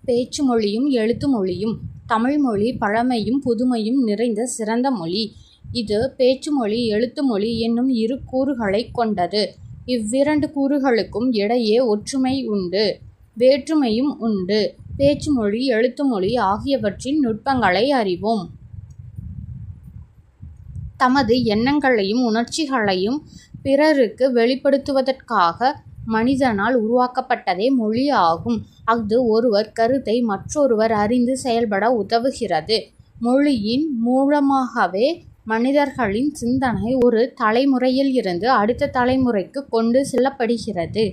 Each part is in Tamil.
பேச்சு மொழியும் எழுத்து மொழியும். தமிழ்மொழி பழமையும் புதுமையும் நிறைந்த சிறந்த மொழி. இது பேச்சு மொழி எழுத்து மொழி என்னும் இரு கூறுகளைக் கொண்டது. இவ்விரண்டு கூறுகளுக்கும் இடையே ஒற்றுமை உண்டு, வேற்றுமையும் உண்டு. பேச்சு மொழி எழுத்து மொழி ஆகியவற்றின் நுட்பங்களை அறிவோம். தமது எண்ணங்களையும் உணர்ச்சிகளையும் பிறருக்கு வெளிப்படுத்துவதற்காக மனிதனால் உருவாக்கப்பட்டதே மொழி ஆகும். அது ஒருவர் கருத்தை மற்றொருவர் அறிந்து செயல்பட உதவுகிறது. மொழியின் மூலமாகவே மனிதர்களின் சிந்தனை ஒரு தலைமுறையில் இருந்து அடுத்த தலைமுறைக்கு கொண்டு செல்லப்படுகிறது.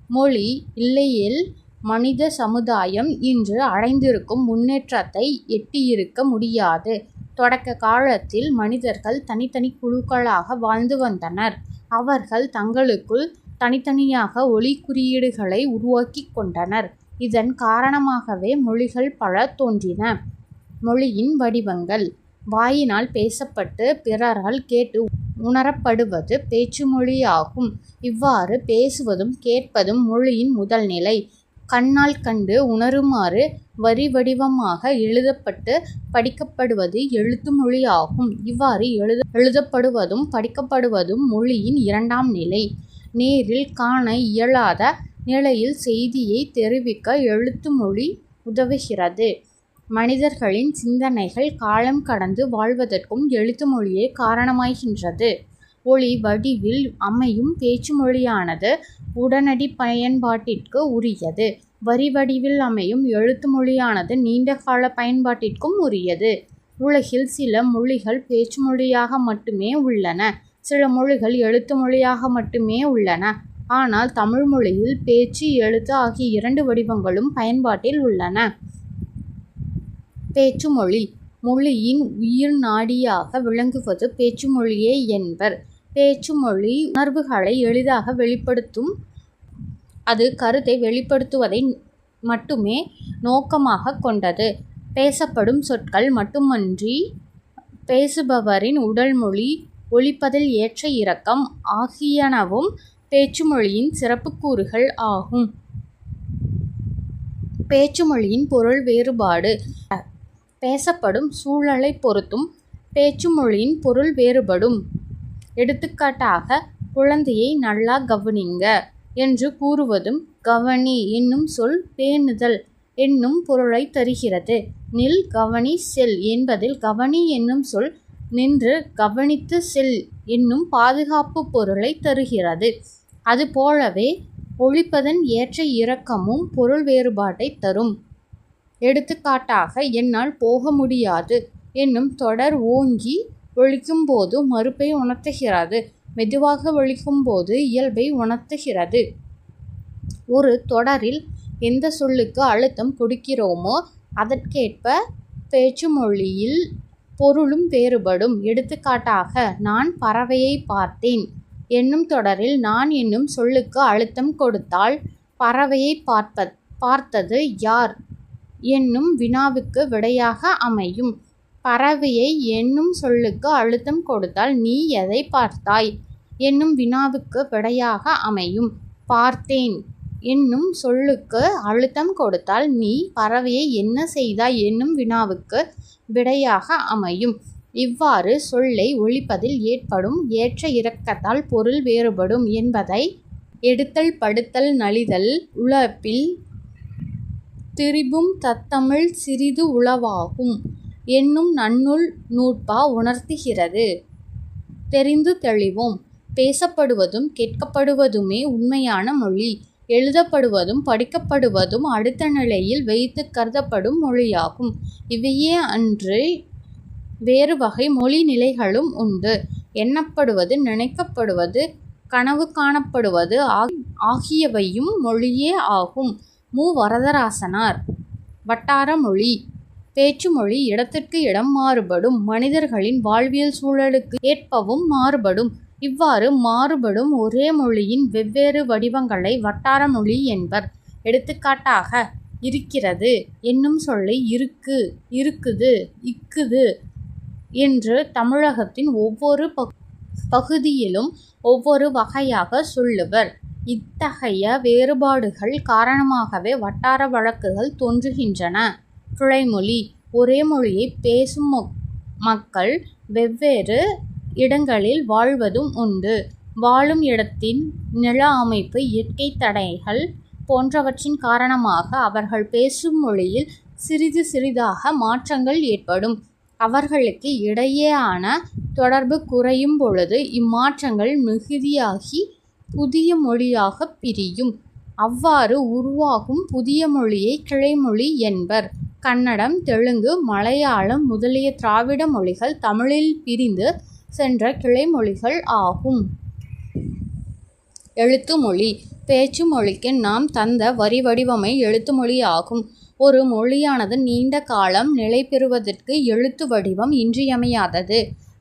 மொழி இல்லையேல் மனித சமுதாயம் இன்று அடைந்திருக்கும் முன்னேற்றத்தை எட்டியிருக்க முடியாது. தொடக்க காலத்தில் மனிதர்கள் தனித்தனி குழுக்களாக வாழ்ந்து வந்தனர். அவர்கள் தங்களுக்குள் தனித்தனியாக ஒலி குறியீடுகளை உருவாக்கி கொண்டனர். இதன் காரணமாகவே மொழிகள் பல தோன்றின. மொழியின் வடிவங்கள். வாயினால் பேசப்பட்டு பிறரால் கேட்டு உணரப்படுவது பேச்சு மொழியாகும். இவ்வாறு பேசுவதும் கேட்பதும் மொழியின் முதல் நிலை. கண்ணால் கண்டு உணருமாறு வரி வடிவமாக எழுதப்பட்டு படிக்கப்படுவது எழுத்து மொழியாகும். இவ்வாறு எழுதப்படுவதும் படிக்கப்படுவதும் மொழியின் இரண்டாம் நிலை. நேரில் காண இயலாத நிலையில் செய்தியை தெரிவிக்க எழுத்து மொழி உதவுகிறது. மனிதர்களின் சிந்தனைகள் காலம் கடந்து வாழ்வதற்கும் எழுத்து மொழியே காரணமாகின்றது. ஒலி வடிவில் அமையும் பேச்சு மொழியானது உடனடி பயன்பாட்டிற்கு உரியது. வரி வடிவில் அமையும் எழுத்து மொழியானது நீண்டகால பயன்பாட்டிற்கும் உரியது. உலகில் சில மொழிகள் பேச்சு மொழியாக மட்டுமே உள்ளன, சில மொழிகள் எழுத்து மொழியாக மட்டுமே உள்ளன. ஆனால் தமிழ் மொழியில் பேச்சு எழுத்து ஆகிய இரண்டு வடிவங்களும் பயன்பாட்டில் உள்ளன. பேச்சு மொழி. மொழியின் உயிர் நாடியாக விளங்குவது பேச்சு மொழியே என்பர். பேச்சு மொழி உணர்வுகளை எளிதாக வெளிப்படுத்தும். அது கருத்தை வெளிப்படுத்துவதை மட்டுமே நோக்கமாக கொண்டது. பேசப்படும் சொற்கள் மட்டுமன்றி பேசுபவரின் உடல் மொழி, ஒலிப்பதில் ஏற்ற இறக்கம் ஆகியனவும் பேச்சு மொழியின் சிறப்புக்கூறுகள் ஆகும். பேச்சு மொழியின் பொருள் வேறுபாடு. பேசப்படும் சூழலை பொறுத்தும் பேச்சு மொழியின் பொருள் வேறுபடும். எடுத்துக்காட்டாக, குழந்தையை நல்லா கவனிங்க என்று கூறுவதும் கவனி என்னும் சொல் பேணுதல் என்னும் பொருளை தருகிறது. நில், கவனி, செல் என்பதில் கவனி என்னும் சொல் நின்று கவனித்து செல் என்னும் பாதுகாப்பு பொருளை தருகிறது. அதுபோலவே ஒலிப்பதன் ஏற்ற இறக்கமும் பொருள் வேறுபாட்டை தரும். எடுத்துக்காட்டாக, என்னால் போக முடியாது என்னும் தொடர் ஓங்கி ஒலிக்கும்போது மறுப்பை உணர்த்துகிறது. மெதுவாக ஒலிக்கும்போது இயல்பை உணர்த்துகிறது. ஒரு தொடரில் எந்த சொல்லுக்கு அழுத்தம் கொடுக்கிறோமோ அதற்கேற்ப பேச்சு மொழியில் பொருளும் வேறுபடும். எடுத்துக்காட்டாக, நான் பறவையை பார்த்தேன் என்னும் தொடரில் நான் என்னும் சொல்லுக்கு அழுத்தம் கொடுத்தால் பறவையை பார்த்தது யார் என்னும் வினாவுக்கு விடையாக அமையும். பறவையை என்னும் சொல்லுக்கு அழுத்தம் கொடுத்தால் நீ எதை பார்த்தாய் என்னும் வினாவுக்கு விடையாக அமையும். பார்த்தேன் என்னும் சொல்லுக்கு அழுத்தம் கொடுத்தால் நீ பறவையை என்ன செய்தாய் என்னும் வினாவுக்கு விடையாக அமையும். இவ்வாறு சொல்லை ஒலிப்பதில் ஏற்படும் ஏற்ற இறக்கத்தால் பொருள் வேறுபடும் என்பதை எடுத்தல் படுத்தல் நலிதல் உலப்பில் திரிபும் தத்தமிழ் சிறிது உளவாகும் என்னும் நன்னூல் நூற்பா உணர்த்துகிறது. தெரிந்து தெளிவோம். பேசப்படுவதும் கேட்கப்படுவதுமே உண்மையான மொழி. எழுதப்படுவதும் படிக்கப்படுவதும் அடுத்த நிலையில் வைத்து கருதப்படும் மொழியாகும். இவையே அன்றி வேறு வகை மொழி நிலைகளும் உண்டு. எண்ணப்படுவது, நினைக்கப்படுவது, கனவு காணப்படுவது ஆகியவையும் மொழியே ஆகும். மு. வரதராசனார். வட்டார மொழி. பேச்சு மொழி இடத்திற்கு இடம் மாறுபடும். மனிதர்களின் வாழ்வியல் சூழலுக்கு ஏற்பவும் மாறுபடும். இவ்வாறு மாறுபடும் ஒரே மொழியின் வெவ்வேறு வடிவங்களை வட்டார மொழி என்பர். எடுத்துக்காட்டாக, இருக்கிறது என்னும் சொல்லை இருக்கு, இருக்குது, இக்குது என்று தமிழகத்தின் ஒவ்வொரு பகுதியிலும் ஒவ்வொரு வகையாக சொல்லுவர். இத்தகைய வேறுபாடுகள் காரணமாகவே வட்டார வழக்குகள் தோன்றுகின்றன. கிளைமொழி: ஒரே மொழியை பேசும் மக்கள் வெவ்வேறு இடங்களில் வாழ்வதும் உண்டு. வாழும் இடத்தின் நில அமைப்பு, இயற்கை தடைகள் போன்றவற்றின் காரணமாக அவர்கள் பேசும் மொழியில் சிறிது சிறிதாக மாற்றங்கள் ஏற்படும். அவர்களுக்கு இடையேயான தொடர்பு குறையும் பொழுது இம்மாற்றங்கள் மிகுதியாகி புதிய மொழியாக பிரியும். அவ்வாறு உருவாகும் புதிய மொழியை கிளைமொழி என்பர். கன்னடம், தெலுங்கு, மலையாளம் முதலிய திராவிட மொழிகள் தமிழில் பிரிந்து சென்ற கிளைமொழிகள் ஆகும். எழுத்து மொழி: பேச்சு மொழிக்கு நாம் தந்த வரி வடிவமே எழுத்து மொழி ஆகும். ஒரு மொழியானது நீண்ட காலம் நிலை பெறுவதற்கு எழுத்து வடிவம் இன்றியமையாதது.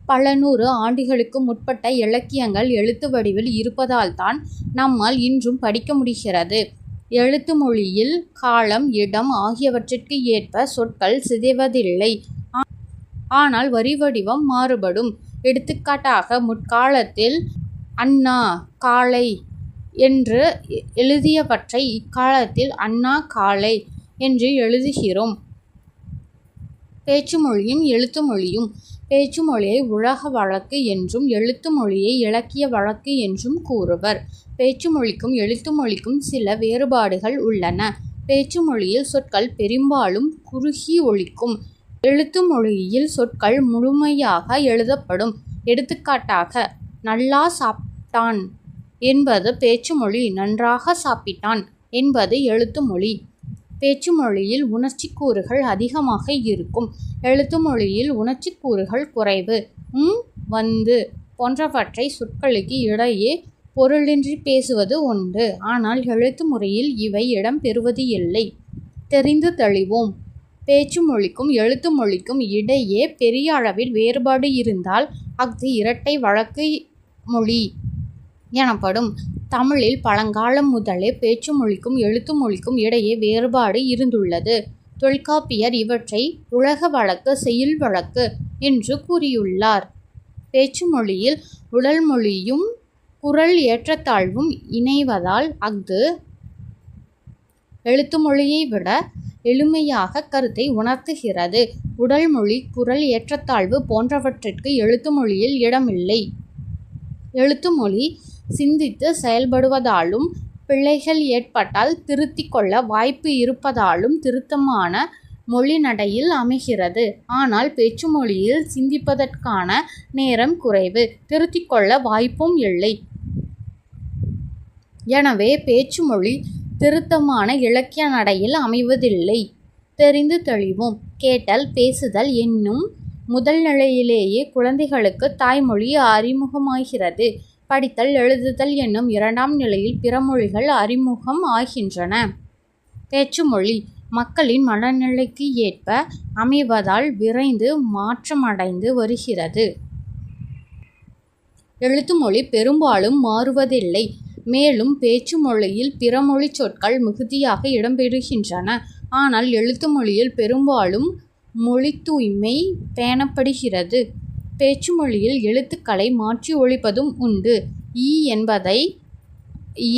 பல நூறு ஆண்டுகளுக்கு முற்பட்ட இலக்கியங்கள் எழுத்து வடிவில் இருப்பதால்தான் நம்மால் இன்றும் படிக்க முடிகிறது. எழுத்து மொழியில் காலம், இடம் ஆகியவற்றிற்கு ஏற்ப சொற்கள் சிதைவதில்லை. ஆனால் வரி வடிவம் மாறுபடும். எடுத்துக்காட்டாக, முற்காலத்தில் அண்ணா, காளை என்று எழுதியவற்றை இக்காலத்தில் அண்ணா, காளை என்று எழுதுகிறோம். பேச்சு மொழியும் எழுத்து மொழியும்: பேச்சு மொழியை உலக வழக்கு என்றும் எழுத்து மொழியை இலக்கிய வழக்கு என்றும் கூறுவர். பேச்சு மொழிக்கும் எழுத்து மொழிக்கும் சில வேறுபாடுகள் உள்ளன. பேச்சு மொழியில் சொற்கள் பெரும்பாலும் குறுகி ஒலிக்கும். எழுத்து மொழியில் சொற்கள் முழுமையாக எழுதப்படும். எடுத்துக்காட்டாக, நல்லா சாப்பிட்டான் என்பது பேச்சு மொழி, நன்றாக சாப்பிட்டான் என்பது எழுத்து மொழி. பேச்சு மொழியில் உணர்ச்சி கூறுகள் அதிகமாக இருக்கும். எழுத்து மொழியில் உணர்ச்சி கூறுகள் குறைவு. வந்து போன்றவற்றை சொற்களுக்கு இடையே பொருளின்றி பேசுவது உண்டு. ஆனால் எழுத்து முறையில் இவை இடம் பெறுவது இல்லை. தெரிந்து தெளிவோம்: பேச்சு மொழிக்கும் எழுத்து மொழிக்கும் இடையே பெரிய அளவில் வேறுபாடு இருந்தால் அஃது இரட்டை வழக்கு மொழி எனப்படும். தமிழில் பழங்காலம் முதலே பேச்சு மொழிக்கும் எழுத்து மொழிக்கும் இடையே வேறுபாடு இருந்துள்ளது. தொல்காப்பியர் இவற்றை உலக வழக்கு, செய்யுள் வழக்கு என்று கூறியுள்ளார். பேச்சு மொழியில் உடல் மொழியும் குரல் ஏற்றத்தாழ்வும் இணைவதால் அஃது எழுத்து மொழியை விட எளிமையாக கருத்தை உணர்த்துகிறது. உடல் மொழி, குரல் ஏற்றத்தாழ்வு போன்றவற்றிற்கு எழுத்து மொழியில் இடமில்லை. எழுத்து மொழி சிந்தித்து செயல்படுவதாலும் பிழைகள் ஏற்பட்டால் திருத்திக் கொள்ள வாய்ப்பு இருப்பதாலும் திருத்தமான மொழி நடையில் அமைகிறது. ஆனால் பேச்சு மொழியில் சிந்திப்பதற்கான நேரம் குறைவு, திருத்திக் கொள்ள வாய்ப்பும் இல்லை. எனவே பேச்சு மொழி திருத்தமான இலக்கிய நடையில் அமைவதில்லை. தெரிந்து தெளிவோம்: கேட்டல், பேசுதல் என்னும் முதல் நிலையிலேயே குழந்தைகளுக்கு தாய்மொழி அறிமுகமாகிறது. படித்தல், எழுதுதல் என்னும் இரண்டாம் நிலையில் பிற மொழிகள் அறிமுகம் ஆகின்றன. பேச்சு மொழி மக்களின் மனநிலைக்கு ஏற்ப அமைவதால் விரைந்து மாற்றமடைந்து வருகிறது. எழுத்து மொழி பெரும்பாலும் மாறுவதில்லை. மேலும் பேச்சு மொழியில் பிற மொழி சொற்கள் மிகுதியாக இடம்பெறுகின்றன. ஆனால் எழுத்து மொழியில் பெரும்பாலும் மொழி தூய்மை பேணப்படுகிறது. பேச்சு மொழியில் எழுத்துக்களை மாற்றி ஒலிப்பதும் உண்டு. இ என்பதை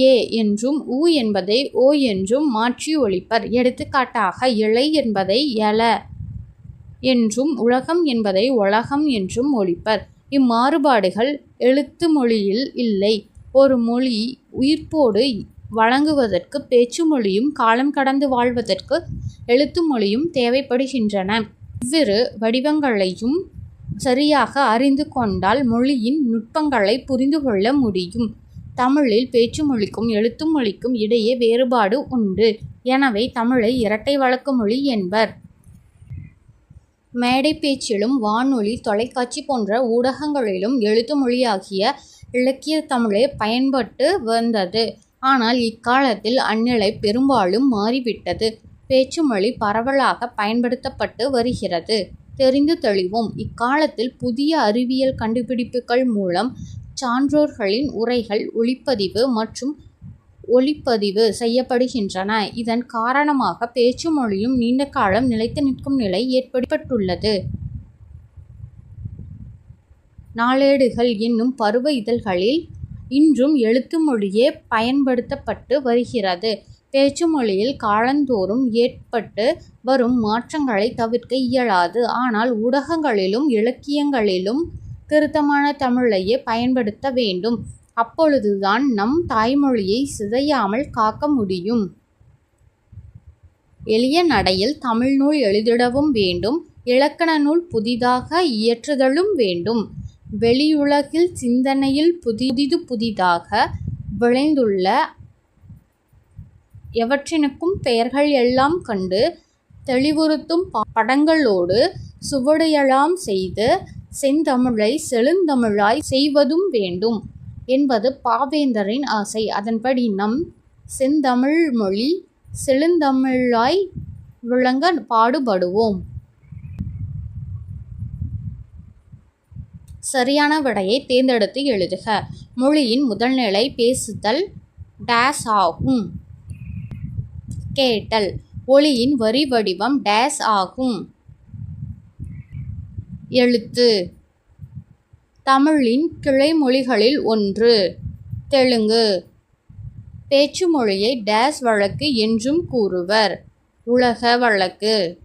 ஏ என்றும் உ என்பதை ஓ என்றும் மாற்றி ஒலிப்பர். எடுத்துக்காட்டாக, இலை என்பதை எல என்றும் உலகம் என்பதை உலகம் என்றும் ஒலிப்பர். இம்மாறுபாடுகள் எழுத்து மொழியில் இல்லை. ஒரு மொழி உயிர்ப்போடு வழங்குவதற்கு பேச்சு மொழியும், காலம் கடந்து வாழ்வதற்கு எழுத்து மொழியும் தேவைப்படுகின்றன. இவ்விரு வடிவங்களையும் சரியாக அறிந்து கொண்டால் மொழியின் நுட்பங்களை புரிந்து கொள்ள முடியும். தமிழில் பேச்சு மொழிக்கும் எழுத்து மொழிக்கும் இடையே வேறுபாடு உண்டு. எனவே தமிழை இரட்டை வழக்கு மொழி என்பர். மேடை பேச்சிலும் வானொலி, தொலைக்காட்சி போன்ற ஊடகங்களிலும் எழுத்து மொழியாகிய இலக்கிய தமிழே பயன்பட்டு வந்தது. ஆனால் இக்காலத்தில் அந்நிலை பெரும்பாலும் மாறிவிட்டது. பேச்சு மொழி பரவலாக பயன்படுத்தப்பட்டு வருகிறது. தெரிந்து தெளிவோம்: இக்காலத்தில் புதிய அறிவியல் கண்டுபிடிப்புகள் மூலம் சான்றோர்களின் உரைகள் ஒலிப்பதிவு மற்றும் ஒலிப்பதிவு செய்யப்படுகின்றன. இதன் காரணமாக பேச்சு மொழியும் நீண்ட காலம் நிலைத்து நிற்கும் நிலை ஏற்பட்டுள்ளது. நாளேடுகள் என்னும் பருவ இதழ்களில் இன்றும் எழுத்து மொழியே பயன்படுத்தப்பட்டு வருகிறது. பேச்சு மொழியில் காலந்தோறும் ஏற்பட்டு வரும் மாற்றங்களை தவிர்க்க இயலாது. ஆனால் ஊடகங்களிலும் இலக்கியங்களிலும் திருத்தமான தமிழையே பயன்படுத்த வேண்டும். அப்பொழுதுதான் நம் தாய்மொழியை சிதையாமல் காக்க முடியும். எளிய நடையில் தமிழ் நூல் எழுதிடவும் வேண்டும். இலக்கண நூல் புதிதாக இயற்றுதலும் வேண்டும். வெளியுலகில் சிந்தனையில் புதிதாக விளைந்துள்ள எவற்றினுக்கும் பெயர்கள் எல்லாம் கண்டு தெளிவுறுத்தும் படங்களோடு சுவடியெல்லாம் செய்து செந்தமிழை செழுந்தமிழாய் செய்வதும் வேண்டும் என்பது பாவேந்தரின் ஆசை. அதன்படி நம் செந்தமிழ் மொழி செழுந்தமிழாய் விளங்க பாடுபடுவோம். சரியான விடையை தேர்ந்தெடுத்து எழுதுக. மொழியின் முதல்நிலை பேசுதல் டேஸ் ஆகும். கேட்டல். ஒலியின் வரி வடிவம் டேஸ் ஆகும். எழுத்து. தமிழின் கிளை மொழிகளில் ஒன்று. தெலுங்கு. பேச்சு மொழியை டேஸ் வழக்கு என்றும் கூறுவர். உலக வழக்கு.